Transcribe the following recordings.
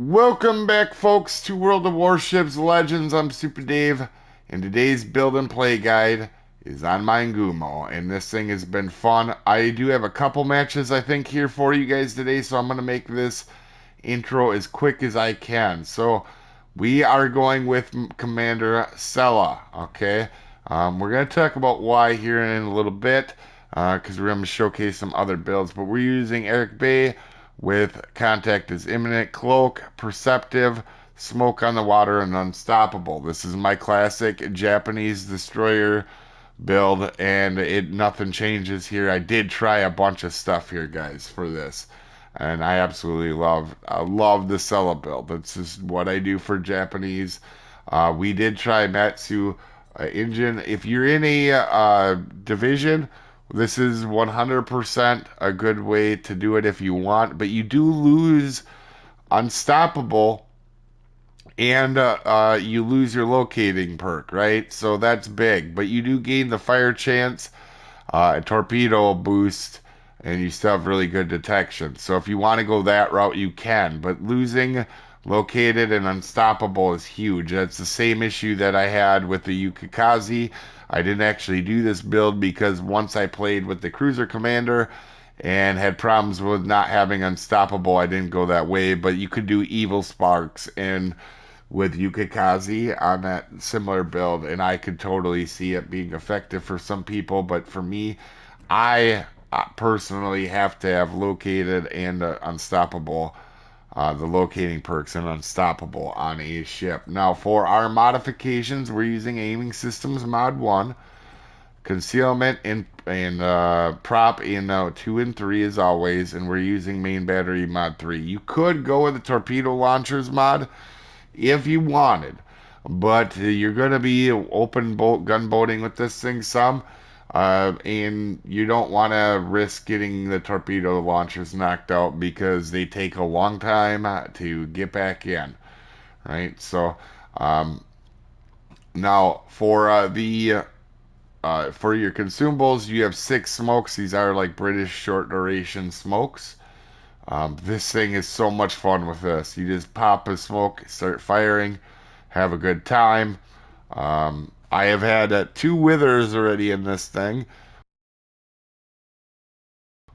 Welcome back, folks, to World of Warships Legends. I'm Soopa-Dave, and today's build and play guide is on Minegumo, and this thing has been fun. I do have a couple matches, I think, here for you guys today, so I'm going to make this intro as quick as I can. So, we are going with Commander Sella, okay? We're going to talk about why here in a little bit, because we're going to showcase some other builds, but we're using Eric Bay with Contact is Imminent, Cloak, Perceptive, Smoke on the Water, and Unstoppable. This is my classic Japanese destroyer build, and it nothing changes here. I did try a bunch of stuff here, guys, for this, and I love the Sella build. That's just what I do for Japanese. We did try Matsu engine. If you're in a division, this is 100% a good way to do it if you want, but you do lose Unstoppable and you lose your locating perk, right? So that's big, but you do gain the fire chance, a torpedo boost, and you still have really good detection. So if you want to go that route, you can, but losing located and unstoppable is huge. That's the same issue that I had with the Yukikaze. I didn't actually do this build because once I played with the cruiser commander and had problems with not having unstoppable, I didn't go that way. But you could do evil sparks and with Yukikaze on that similar build, and I could totally see it being effective for some people. But for me, I personally have to have located and unstoppable, the locating perks and unstoppable on a ship. Now, for our modifications, we're using aiming systems mod 1, concealment and prop in 2 and 3 as always, and we're using main battery mod 3. You could go with the torpedo launchers mod if you wanted, but you're going to be open boat gunboating with this thing some, and you don't want to risk getting the torpedo launchers knocked out because they take a long time to get back in, right? So now for your consumables, you have 6 smokes. These are like British short duration smokes. This thing is so much fun with this. You just pop a smoke, start firing, have a good time. I have had 2 withers already in this thing.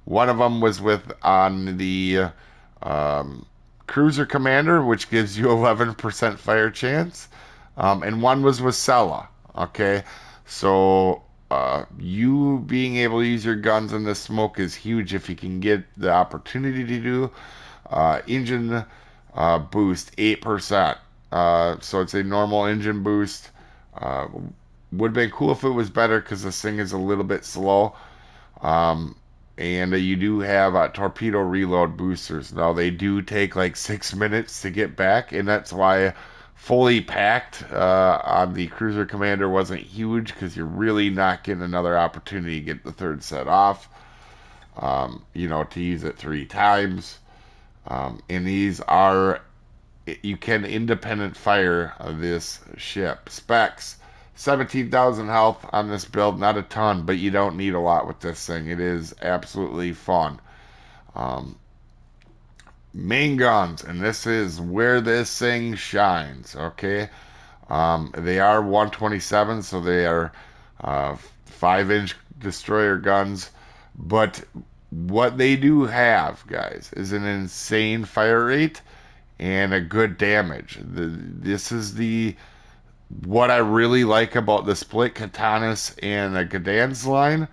One of them was with on the um, cruiser commander, which gives you 11% fire chance, and one was with Sella. Okay, so you being able to use your guns in the smoke is huge if you can get the opportunity to do. Engine boost 8%. So it's a normal engine boost. Uh, would have been cool if it was better because this thing is a little bit slow. Um, and you do have torpedo reload boosters. Now they do take like 6 minutes to get back, and that's why fully packed on the cruiser commander wasn't huge because you're really not getting another opportunity to get the third set off. To use it 3 times. And these are, you can independent fire this ship. Specs 17,000 health on this build, not a ton, but you don't need a lot with this thing. It is absolutely fun. Um, Main guns, and this is where this thing shines, okay? They are 127, so they are 5-inch destroyer guns, but what they do have, guys, is an insane fire rate and a good damage. This is the what I really like about the split katanas and the Gdansk line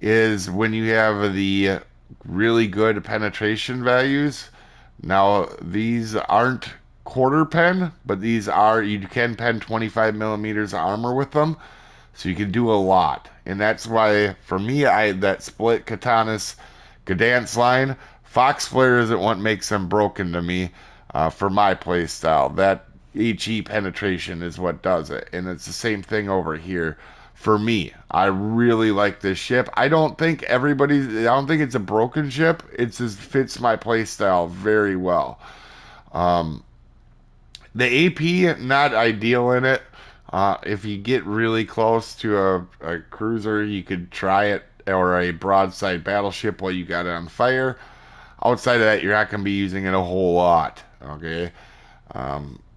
is when you have the really good penetration values. Now these aren't quarter pen, but these are, you can pen 25 millimeters armor with them, so you can do a lot. And that's why for me, I that split katanas Gdansk line, Fox Flare isn't what makes them broken to me for my play style. That HE penetration is what does it. And it's the same thing over here. For me, I really like this ship. I don't think it's a broken ship. It just fits my play style very well. Um, the AP, not ideal in it. If you get really close to a cruiser, you could try it, or a broadside battleship while you got it on fire. Outside of that, you're not going to be using it a whole lot. Okay.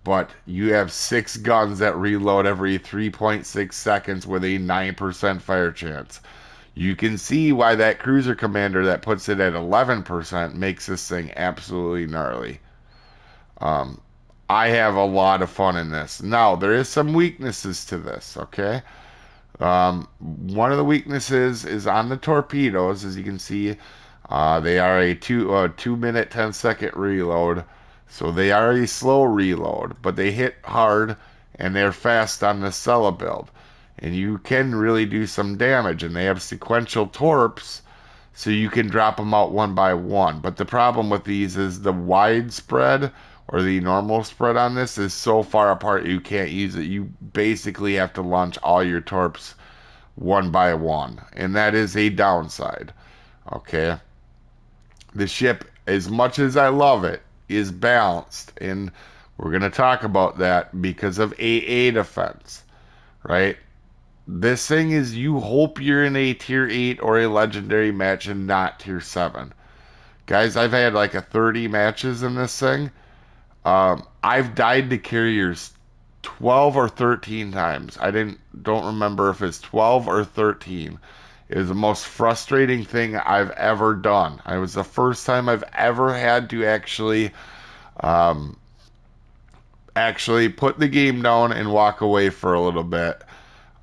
But you have 6 guns that reload every 3.6 seconds with a 9% fire chance. You can see why that cruiser commander that puts it at 11% makes this thing absolutely gnarly. Um, I have a lot of fun in this. Now, there is some weaknesses to this, okay? One of the weaknesses is on the torpedoes, as you can see. They are a 2 minute 10-second reload, so they are a slow reload, but they hit hard and they're fast on the Cella build, and you can really do some damage. And they have sequential torps, so you can drop them out one by one. But the problem with these is the widespread or the normal spread on this is so far apart you can't use it. You basically have to launch all your torps one by one, and that is a downside. Okay, the ship, as much as I love it, is balanced, and we're going to talk about that because of AA defense, right? This thing is, you hope you're in a tier 8 or a legendary match and not tier 7. Guys, I've had like a 30 matches in this thing. I've died to carriers 12 or 13 times. Don't remember if it's 12 or 13. It was the most frustrating thing I've ever done. It was the first time I've ever had to um, actually put the game down and walk away for a little bit.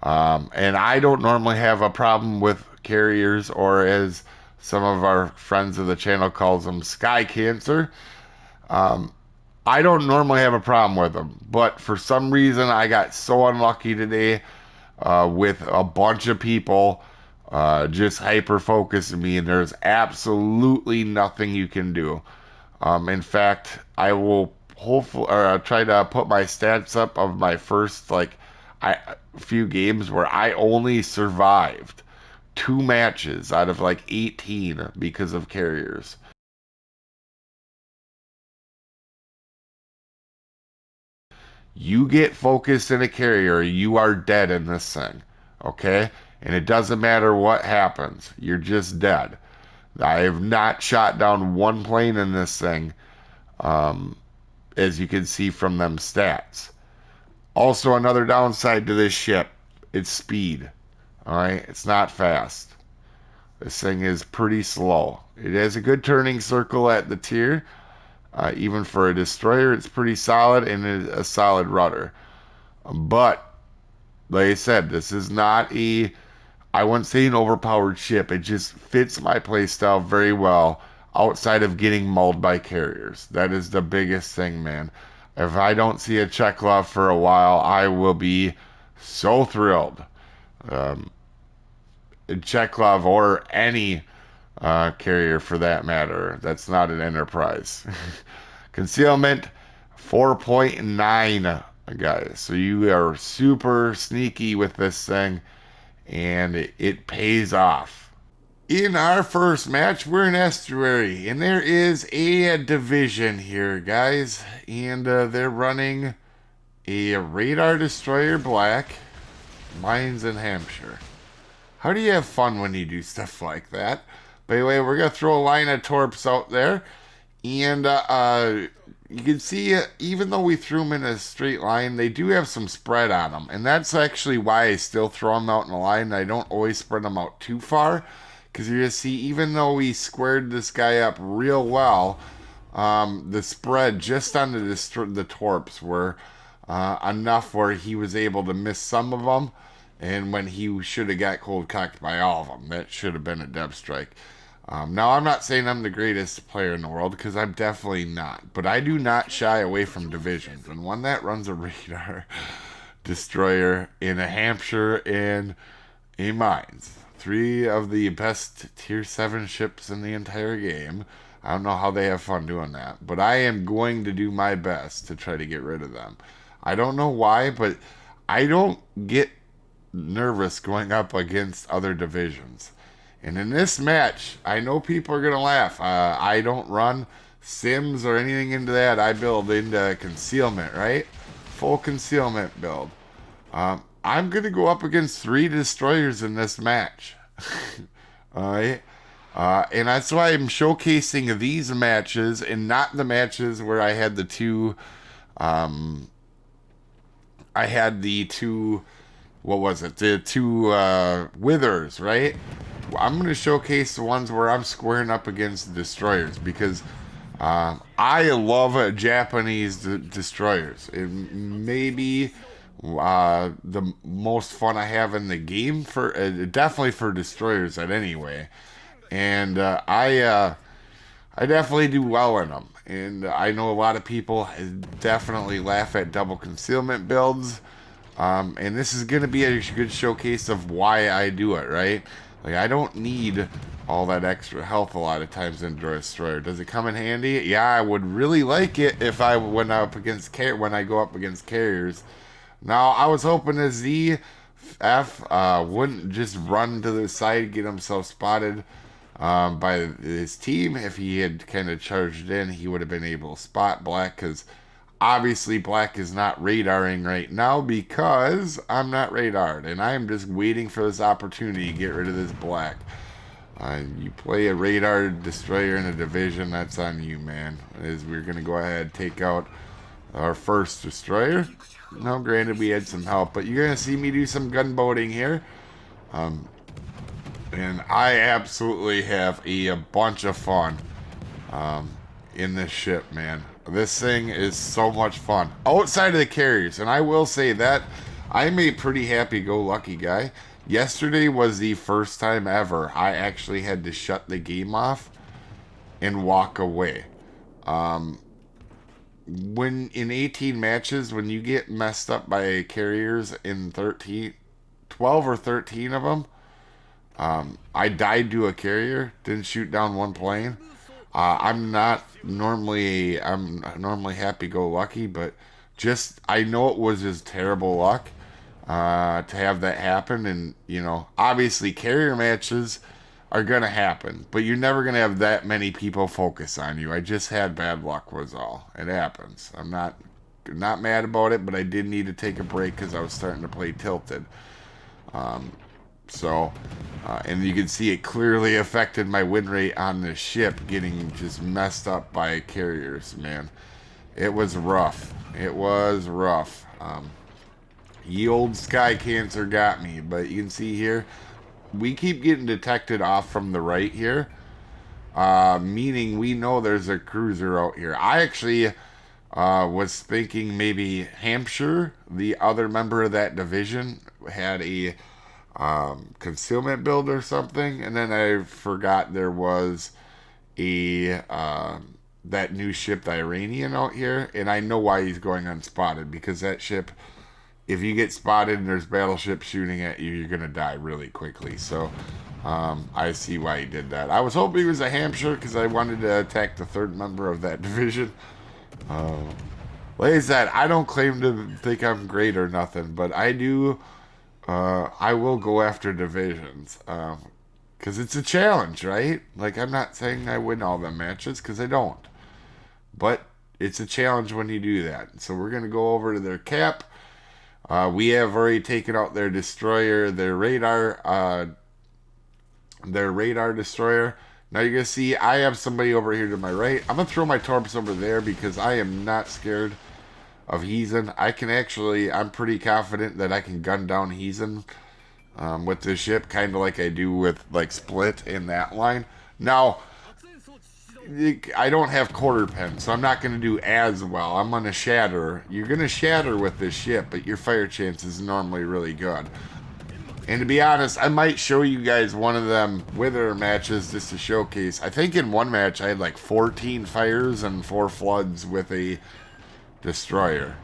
And I don't normally have a problem with carriers, or as some of our friends of the channel calls them, sky cancer. Um, I don't normally have a problem with them, but for some reason I got so unlucky today with a bunch of people just hyper focusing me, and there's absolutely nothing you can do. In fact, I will hopefully try to put my stats up of my first few games where I only survived 2 matches out of like 18 because of carriers. You get focused in a carrier, you are dead in this thing. Okay? And it doesn't matter what happens, you're just dead. I have not shot down one plane in this thing, um, as you can see from them stats. Also, another downside to this ship, its speed. Alright? It's not fast. This thing is pretty slow. It has a good turning circle at the tier. Even for a destroyer, it's pretty solid, and it's a solid rudder. But like I said, this is not I wouldn't say an overpowered ship. It just fits my playstyle very well outside of getting mauled by carriers. That is the biggest thing, man. If I don't see a Chekhov for a while, I will be so thrilled. Um, Chekhov or any carrier for that matter. That's not an enterprise. Concealment 4.9, guys. So you are super sneaky with this thing, and it pays off. In our first match, we're in Estuary, and there is a division here, guys. And they're running a radar destroyer black, mines in Hampshire. How do you have fun when you do stuff like that? By the way, we're going to throw a line of torps out there. And you can see, even though we threw them in a straight line, they do have some spread on them. And that's actually why I still throw them out in a line. I don't always spread them out too far. Because you're going to see, even though we squared this guy up real well, the spread just on the torps were enough where he was able to miss some of them. And when he should have got cold cocked by all of them, that should have been a depth strike. Now, I'm not saying I'm the greatest player in the world, because I'm definitely not. But I do not shy away from divisions. And one that runs a radar destroyer in a Hampshire and a mines. 3 of the best tier 7 ships in the entire game. I don't know how they have fun doing that. But I am going to do my best to try to get rid of them. I don't know why, but I don't get nervous going up against other divisions. And in this match, I know people are going to laugh. I don't run sims or anything into that. I build into concealment, right? Full concealment build. I'm going to go up against 3 destroyers in this match. Alright? And that's why I'm showcasing these matches and not the matches where I had the two. I had the two. What was it? The two withers, right? I'm going to showcase the ones where I'm squaring up against the destroyers because I love Japanese destroyers. It may be the most fun I have in the game for definitely for destroyers at any way. And I definitely do well in them. And I know a lot of people definitely laugh at double concealment builds. And this is going to be a good showcase of why I do it, right? Like, I don't need all that extra health a lot of times in Destroyer. Does it come in handy? Yeah, I would really like it if I went up against when I go up against carriers. Now, I was hoping a ZF wouldn't just run to the side, get himself spotted by his team. If he had kind of charged in, he would have been able to spot Black, because obviously Black is not radaring right now because I'm not radared, and I'm just waiting for this opportunity to get rid of this Black. You play a radar destroyer in a division, that's on you, man. As we're going to go ahead and take out our first destroyer. Now, granted, we had some help, but you're going to see me do some gunboating here. And I absolutely have a bunch of fun in this ship, man. This thing is so much fun. Outside of the carriers, and I will say that I'm a pretty happy-go-lucky guy. Yesterday was the first time ever I actually had to shut the game off and walk away. When in 18 matches, when you get messed up by carriers in 12 or 13 of them, I died to a carrier, didn't shoot down one plane. I'm normally happy-go-lucky, but just I know it was just terrible luck to have that happen. And you know, obviously carrier matches are gonna happen, but you're never gonna have that many people focus on you. I just had bad luck, was all. It happens. I'm not mad about it, but I did need to take a break because I was starting to play tilted. And you can see it clearly affected my win rate on the ship, getting just messed up by carriers, man. It was rough. It was rough. Ye old sky cancer got me, but you can see here, we keep getting detected off from the right here, meaning we know there's a cruiser out here. I actually was thinking maybe Hampshire, the other member of that division, had a concealment build or something, and then I forgot there was a that new ship, the Iranian, out here, and I know why he's going unspotted, because that ship, if you get spotted and there's battleships shooting at you, you're gonna die really quickly. So I see why he did that. I was hoping it was a Hampshire because I wanted to attack the third member of that division. Like I said, I don't claim to think I'm great or nothing, but I do. I will go after divisions because it's a challenge, right? Like, I'm not saying I win all the matches because I don't, but it's a challenge when you do that. So we're gonna go over to their cap. We have already taken out their destroyer, their radar destroyer. Now you're gonna see I have somebody over here to my right. I'm gonna throw my torps over there because I am not scared of Heathen. I'm pretty confident that I can gun down Heathen with this ship, kind of like I do with like Split in that line. Now, I don't have quarter pen, so I'm not going to do as well. I'm going to shatter. You're going to shatter with this ship, but your fire chance is normally really good. And to be honest, I might show you guys one of them Wither matches just to showcase. I think in one match I had like 14 fires and 4 floods with a destroyer.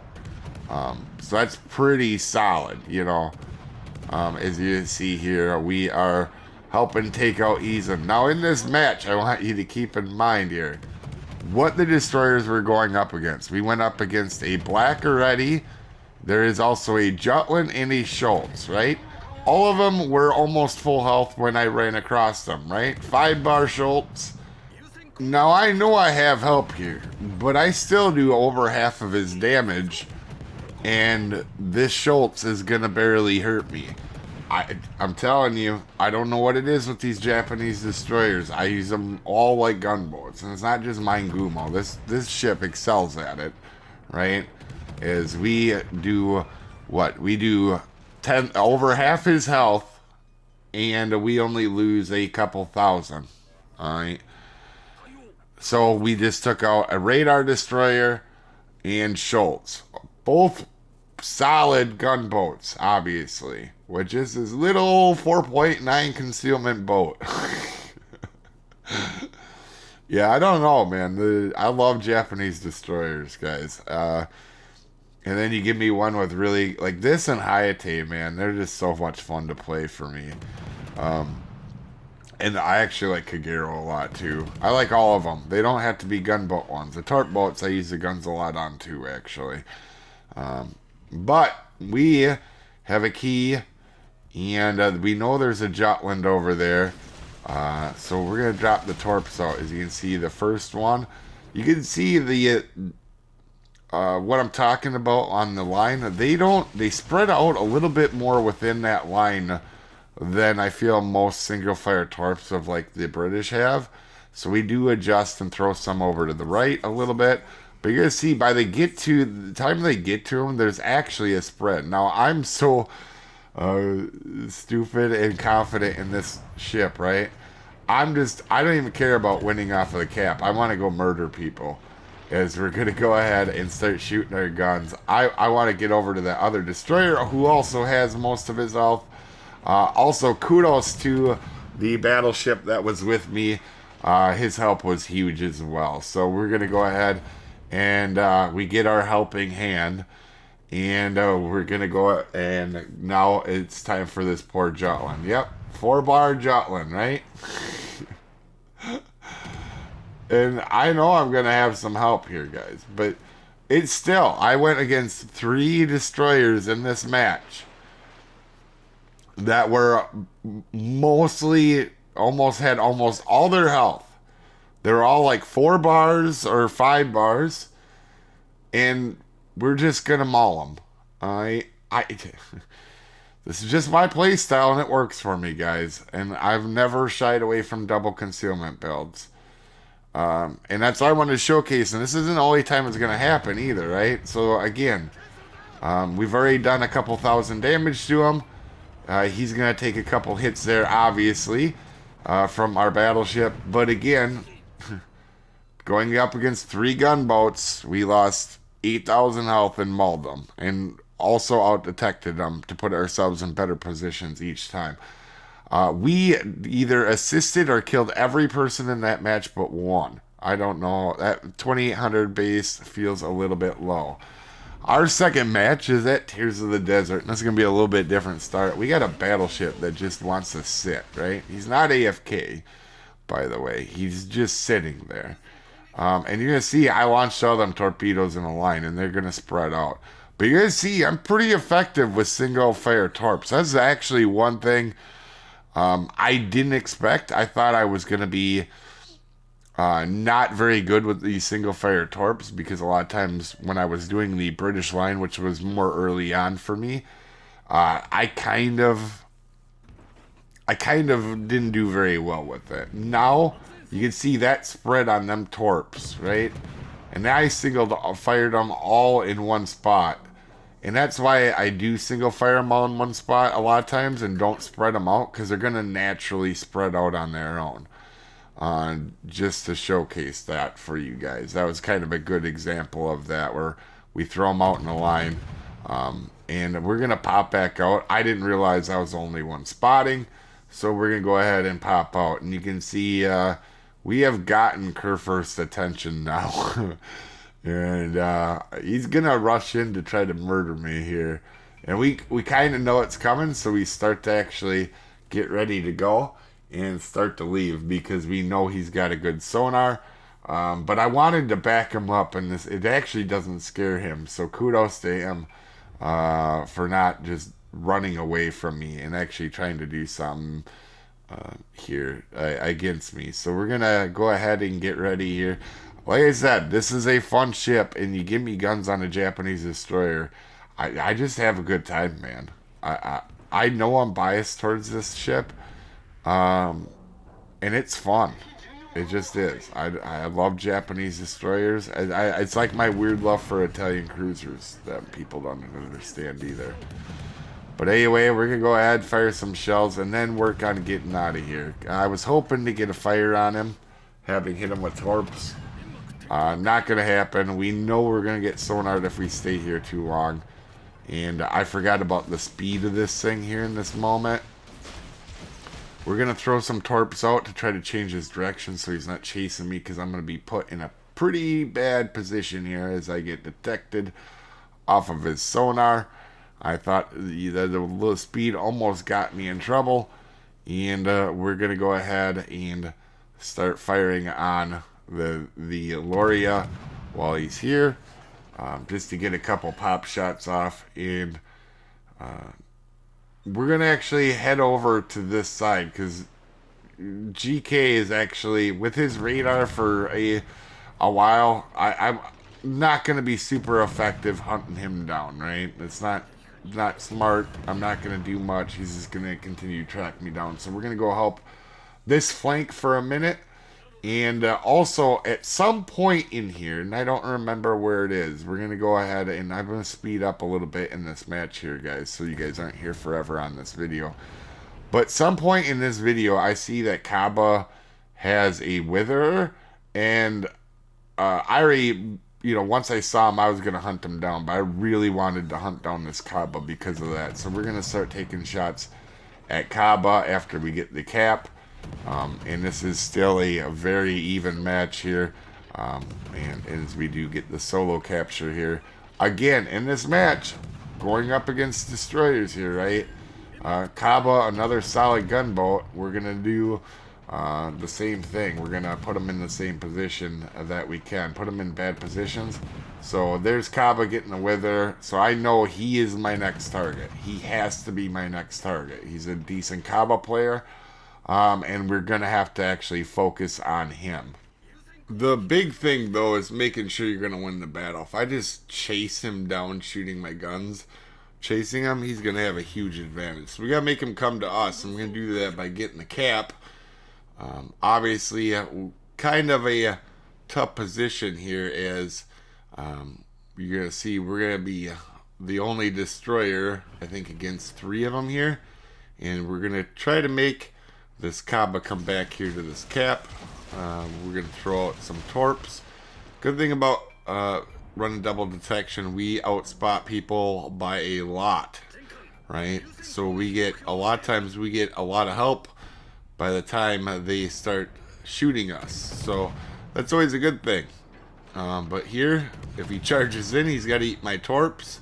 So that's pretty solid, you know. As you see here, we are helping take out Eason. Now in this match, I want you to keep in mind here what the destroyers were going up against. We went up against a Black already. There is also a Jutland and a Schultz, right? All of them were almost full health when I ran across them, right? 5-bar Schultz. Now I know I have help here, but I still do over half of his damage, and this Schultz is gonna barely hurt me. I'm telling you, I don't know what it is with these Japanese destroyers. I use them all like gunboats, and it's not just Minegumo. This ship excels at it, right? Is we do what we do 10 over half his health, and we only lose a couple thousand. All right. So we just took out a radar destroyer and Schultz, both solid gunboats, obviously, which is this little 4.9 concealment boat. Yeah, I don't know, man. I love Japanese destroyers, guys. And then you give me one with really like this and Hayate, man. They're just so much fun to play for me. And I actually like Kagero a lot too. I like all of them. They don't have to be gunboat ones. The torp boats I use the guns a lot on too, actually. But we have a key, and we know there's a Jutland over there. So we're gonna drop the torps out. As you can see, the first one, you can see the what I'm talking about on the line. They spread out a little bit more within that line than I feel most single fire torps of like the British have. So we do adjust and throw some over to the right a little bit. But you're gonna see by the time they get to them, there's actually a spread. Now I'm so stupid and confident in this ship, right? I don't even care about winning off of the cap. I want to go murder people. As we're gonna go ahead and start shooting our guns. I want to get over to the other destroyer who also has most of his health. Also, kudos to the battleship that was with me. His help was huge as well. So we're going to go ahead and we get our helping hand. And we're going to go and now it's time for this poor Jutland. Yep, 4-bar Jutland, right? And I know I'm going to have some help here, guys. But it's still, I went against 3 destroyers in this match that were mostly had almost all their health. They were all like 4 bars or 5 bars, and we're just gonna maul them. This is just my play style, and it works for me, guys. And I've never shied away from double concealment builds. And that's what I wanted to showcase. And this isn't the only time it's gonna happen either, right? So again, we've already done a couple thousand damage to him. He's going to take a couple hits there, obviously, from our battleship. But again, going up against 3 gunboats, we lost 8,000 health and mauled them. And also out-detected them to put ourselves in better positions each time. We either assisted or killed every person in that match but 1. I don't know. That 2,800 base feels a little bit low. Our second match is at Tears of the Desert, and this is going to be a little bit different start. We got a battleship that just wants to sit, right? He's not AFK, by the way. He's just sitting there. And you're going to see I launched all them torpedoes in a line, and they're going to spread out. But you're going to see I'm pretty effective with single-fire torps. That's actually one thing I didn't expect. I thought I was going to be not very good with these single fire torps because a lot of times when I was doing the British line, which was more early on for me, I kind of didn't do very well with it. Now you can see that spread on them torps, right? And I fired them all in one spot. And that's why I do single fire them all in one spot a lot of times and don't spread them out because they're going to naturally spread out on their own. Just to showcase that for you guys. That was kind of a good example of that where we throw them out in a line and we're going to pop back out. I didn't realize I was the only one spotting, so we're going to go ahead and pop out. And you can see we have gotten Kurfürst's attention now. And he's going to rush in to try to murder me here. And we kind of know it's coming, so we start to actually get ready to go and start to leave because we know he's got a good sonar. But I wanted to back him up, and it actually doesn't scare him. So kudos to him for not just running away from me and actually trying to do something here against me. So we're going to go ahead and get ready here. Like I said, this is a fun ship, and you give me guns on a Japanese destroyer, I just have a good time, man. I know I'm biased towards this ship, and it's fun. It just is. I love Japanese destroyers. It's like my weird love for Italian cruisers that people don't understand either. But anyway, we're going to go ahead, fire some shells, and then work on getting out of here. I was hoping to get a fire on him, having hit him with torps. Not going to happen. We know we're going to get sonared if we stay here too long. And I forgot about the speed of this thing here in this moment. We're going to throw some torps out to try to change his direction so he's not chasing me, because I'm going to be put in a pretty bad position here as I get detected off of his sonar. I thought the little speed almost got me in trouble. And we're going to go ahead and start firing on the Loria while he's here. Just to get a couple pop shots off. And we're going to actually head over to this side, because GK is actually, with his radar for a while, I'm not going to be super effective hunting him down, right? It's not smart. I'm not going to do much. He's just going to continue to track me down. So we're going to go help this flank for a minute. And also, at some point in here, and I don't remember where it is, we're going to go ahead and I'm going to speed up a little bit in this match here, guys, so you guys aren't here forever on this video. But some point in this video, I see that Kaba has a Witherer, and I already, once I saw him, I was going to hunt him down, but I really wanted to hunt down this Kaba because of that. So we're going to start taking shots at Kaba after we get the cap. And this is still a very even match here. And as we do get the solo capture here. Again, in this match, going up against destroyers here, right? Kaba, another solid gunboat. We're going to do the same thing. We're going to put them in the same position that we can. Put them in bad positions. So there's Kaba getting the wither. So I know he is my next target. He has to be my next target. He's a decent Kaba player. And we're going to have to actually focus on him. The big thing, though, is making sure you're going to win the battle. If I just chase him down shooting my guns, chasing him, he's going to have a huge advantage. So we got to make him come to us, and we're going to do that by getting the cap. Obviously, kind of a tough position here as you're going to see we're going to be the only destroyer, I think, against 3 of them here. And we're going to try to make this Kaba come back here to this cap. We're going to throw out some torps. Good thing about running double detection, we outspot people by a lot, right? So we get, a lot of times we get a lot of help by the time they start shooting us. So that's always a good thing. But here, if he charges in, he's got to eat my torps.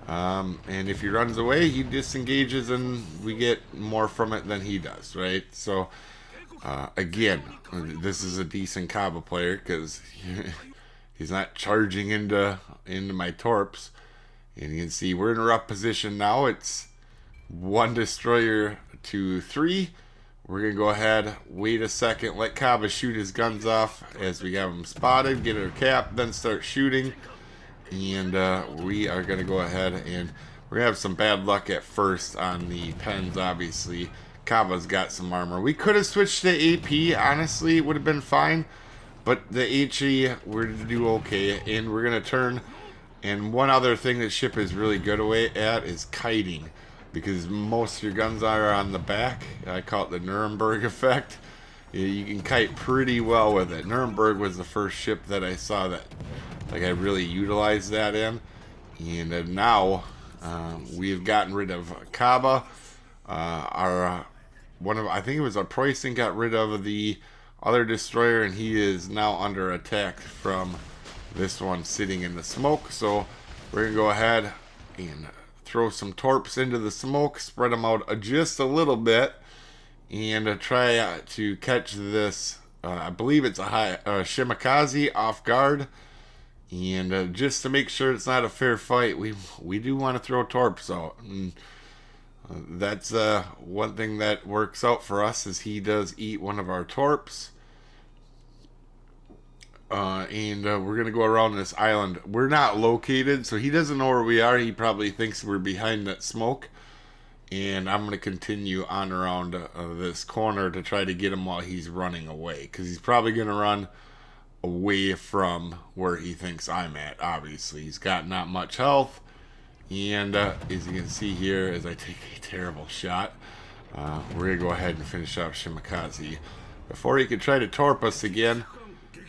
And if he runs away, he disengages and we get more from it than he does, right? So, again, this is a decent Kaba player because he's not charging into my torps. And you can see we're in a rough position now. It's 1 destroyer to 3. We're going to go ahead, wait a second, let Kaba shoot his guns off as we have him spotted, get our cap, then start shooting. And we are going to go ahead and we're going to have some bad luck at first on the pens, obviously. Kaba's got some armor. We could have switched to AP, honestly, it would have been fine. But the HE, we're going to do okay. And we're going to turn. And one other thing that ship is really good at is kiting. Because most of your guns are on the back. I call it the Nuremberg effect. You can kite pretty well with it. Nuremberg was the first ship that I saw that I really utilized that in. And now we've gotten rid of Kaba. I think it was our Preußen got rid of the other destroyer, and he is now under attack from this one sitting in the smoke. So we're gonna go ahead and throw some torps into the smoke, spread them out just a little bit, and try to catch this. I believe it's a Shimakaze off guard. And just to make sure it's not a fair fight, we do want to throw torps out. And that's one thing that works out for us is he does eat one of our torps. And we're going to go around this island. We're not located, so he doesn't know where we are. He probably thinks we're behind that smoke. And I'm going to continue on around this corner to try to get him while he's running away. Because he's probably going to run away from where he thinks I'm at, obviously. He's got not much health. And as you can see here, as I take a terrible shot, we're going to go ahead and finish off Shimakaze before he could try to torp us again.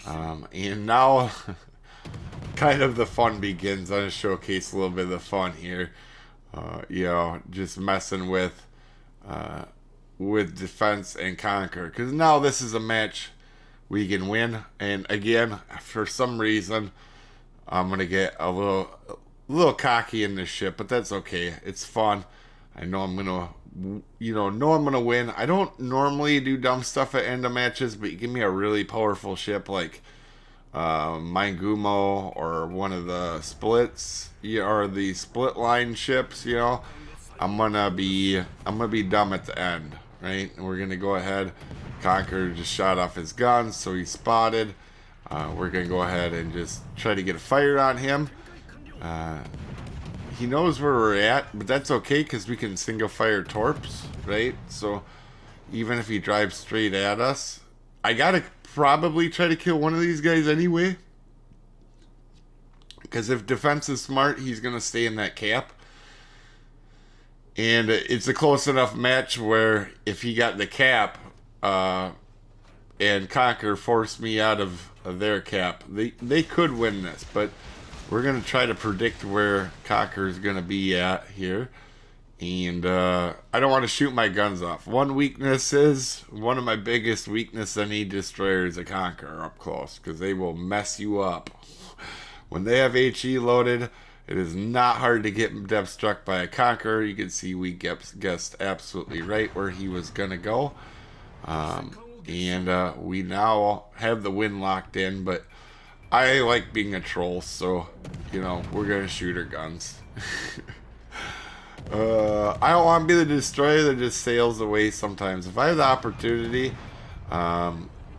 And now, kind of the fun begins. I'm going to showcase a little bit of the fun here. You know, just messing with defense and conquer. Because now this is a match we can win. And again, for some reason, I'm going to get a little cocky in this ship. But that's okay. It's fun. I know I'm going to, I'm going to win. I don't normally do dumb stuff at end of matches. But you give me a really powerful ship like Minegumo or one of the splits, or the split line ships, I'm gonna be dumb at the end, right? And we're gonna go ahead. Conquer just shot off his guns, so he's spotted. We're gonna go ahead and just try to get a fire on him. He knows where we're at, but that's okay because we can single fire torps, right? So even if he drives straight at us, I gotta probably try to kill one of these guys anyway. Because if defense is smart, he's going to stay in that cap. And it's a close enough match where if he got the cap and Conquer forced me out of their cap, they could win this. But we're going to try to predict where Conquer is going to be at here. And I don't want to shoot my guns off. One of my biggest weaknesses in any destroyer is a Conqueror up close. Because they will mess you up. When they have HE loaded, it is not hard to get depth struck by a Conqueror. You can see we guessed absolutely right where he was going to go. And we now have the win locked in. But I like being a troll, so, we're going to shoot our guns. I don't want to be the destroyer that just sails away sometimes. If I have the opportunity,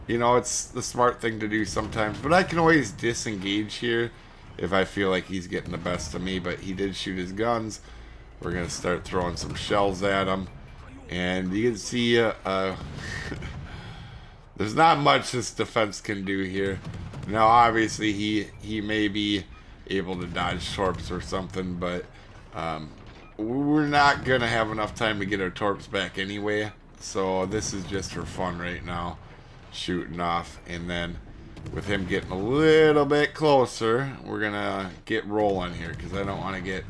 it's the smart thing to do sometimes. But I can always disengage here if I feel like he's getting the best of me. But he did shoot his guns. We're going to start throwing some shells at him. And you can see there's not much this defense can do here. Now, obviously, he may be able to dodge torps or something, but we're not going to have enough time to get our torps back anyway. So this is just for fun right now, shooting off. And then with him getting a little bit closer, we're going to get rolling here because I don't want to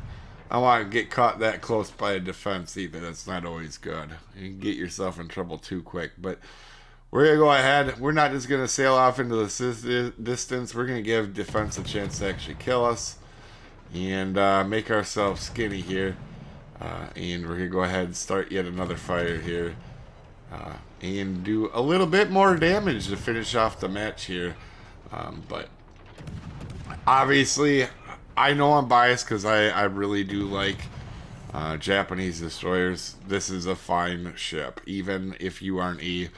get caught that close by a defense either. That's not always good. You can get yourself in trouble too quick. But we're going to go ahead. We're not just going to sail off into the distance. We're going to give defense a chance to actually kill us and make ourselves skinny here. And we're going to go ahead and start yet another fire here. And do a little bit more damage to finish off the match here. But obviously, I know I'm biased because I really do like Japanese destroyers. This is a fine ship. Even if you aren't a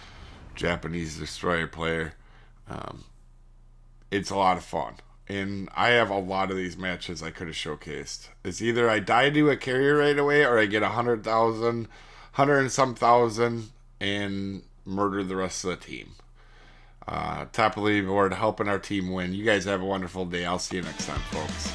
Japanese destroyer player, it's a lot of fun. And I have a lot of these matches I could have showcased. It's either I die to a carrier right away or I get 100,000, 100 and some thousand and murder the rest of the team. Top of the leaderboard, helping our team win. You guys have a wonderful day. I'll see you next time, folks.